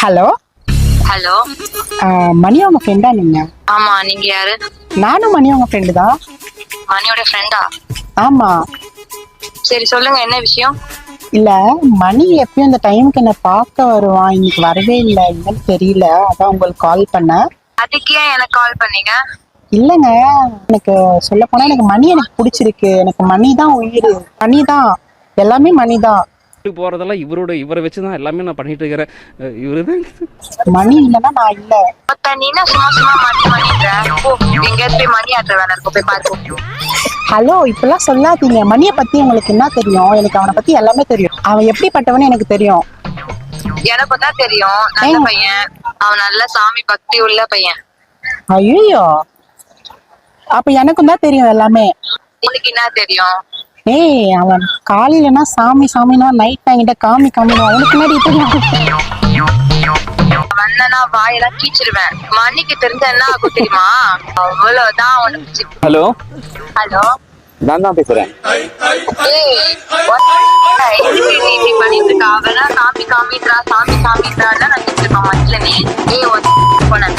Hello. Hello. மணி உங்க ஃப்ரெண்டா நீங்க? ஆமா, நீங்க யாரு? நானும் மணி உங்க ஃப்ரெண்டு தான். மணியோட ஃப்ரெண்டா? ஆமா. சரி சொல்லுங்க, என்ன விஷயம்? இல்ல, மணி எப்பயும் இந்த டைமுக்கு என்ன பார்க்க வருவான், இன்னைக்கு வரவே இல்லை, என்னன்னு தெரியல, அதான் உங்களுக்கு கால் பண்ணேன். அதுக்கு ஏன் எனக்கு கால் பண்ணீங்க? இல்லைங்க, எனக்கு சொல்ல போனா எனக்கு மணி எனக்கு பிடிச்சிருக்கு. எனக்கு மணி தான் உயிர், மணி தான் எல்லாமே, மணி தான். போறதெல்லாம் இவரை வச்சுதான் எல்லாமே நான் பண்ணிட்டு இருக்கிறேன். இவருதான் மணி இல்லைன்னா நான் இல்ல. நீ என்ன சும்மா சும்மா எங்கேயாவது போய் மணி ஆட்டுற வேலை இருக்கும், போய் பார்த்து. ஹலோ, இப்பெல்லாம் சொல்லாதீங்க. மணியை பத்தி உங்களுக்கு என்ன தெரியும்? எனக்கு அவனை பத்தி எல்லாமே தெரியும். அவன் எப்படிப்பட்டவன்னு எனக்கு தெரியும். எனக்கும் தான் தெரியும், நல்ல பையன். அவன் நல்ல சாமி பக்தி உள்ள பையன். ஐயோ, அப்ப எனக்கும் தான் தெரியும் எல்லாமே. உனக்கு என்ன தெரியும்? ஏய், அவன் காலையிலனா சாமி சாமினா, நைட் வாங்கிட்ட காமி காமினா, அவனுக்கு முன்னாடி தெரியும். வந்தனா வாயெல்லாம் கீச்சிருவேன். மணிக்கு தெரிஞ்ச என்ன ஆகும் தெரியுமா? அவ்வளவுதான் உனக்கு. ஹலோ. ஹலோ, நான் தான் பேசுறேன். இப்படி பண்ணிட்டு இருக்கா? அவனா சாமி காமின்றா, சாமி காமின்றான்னு நினைச்சிட்டு இருக்கான் மனுஷனே. போன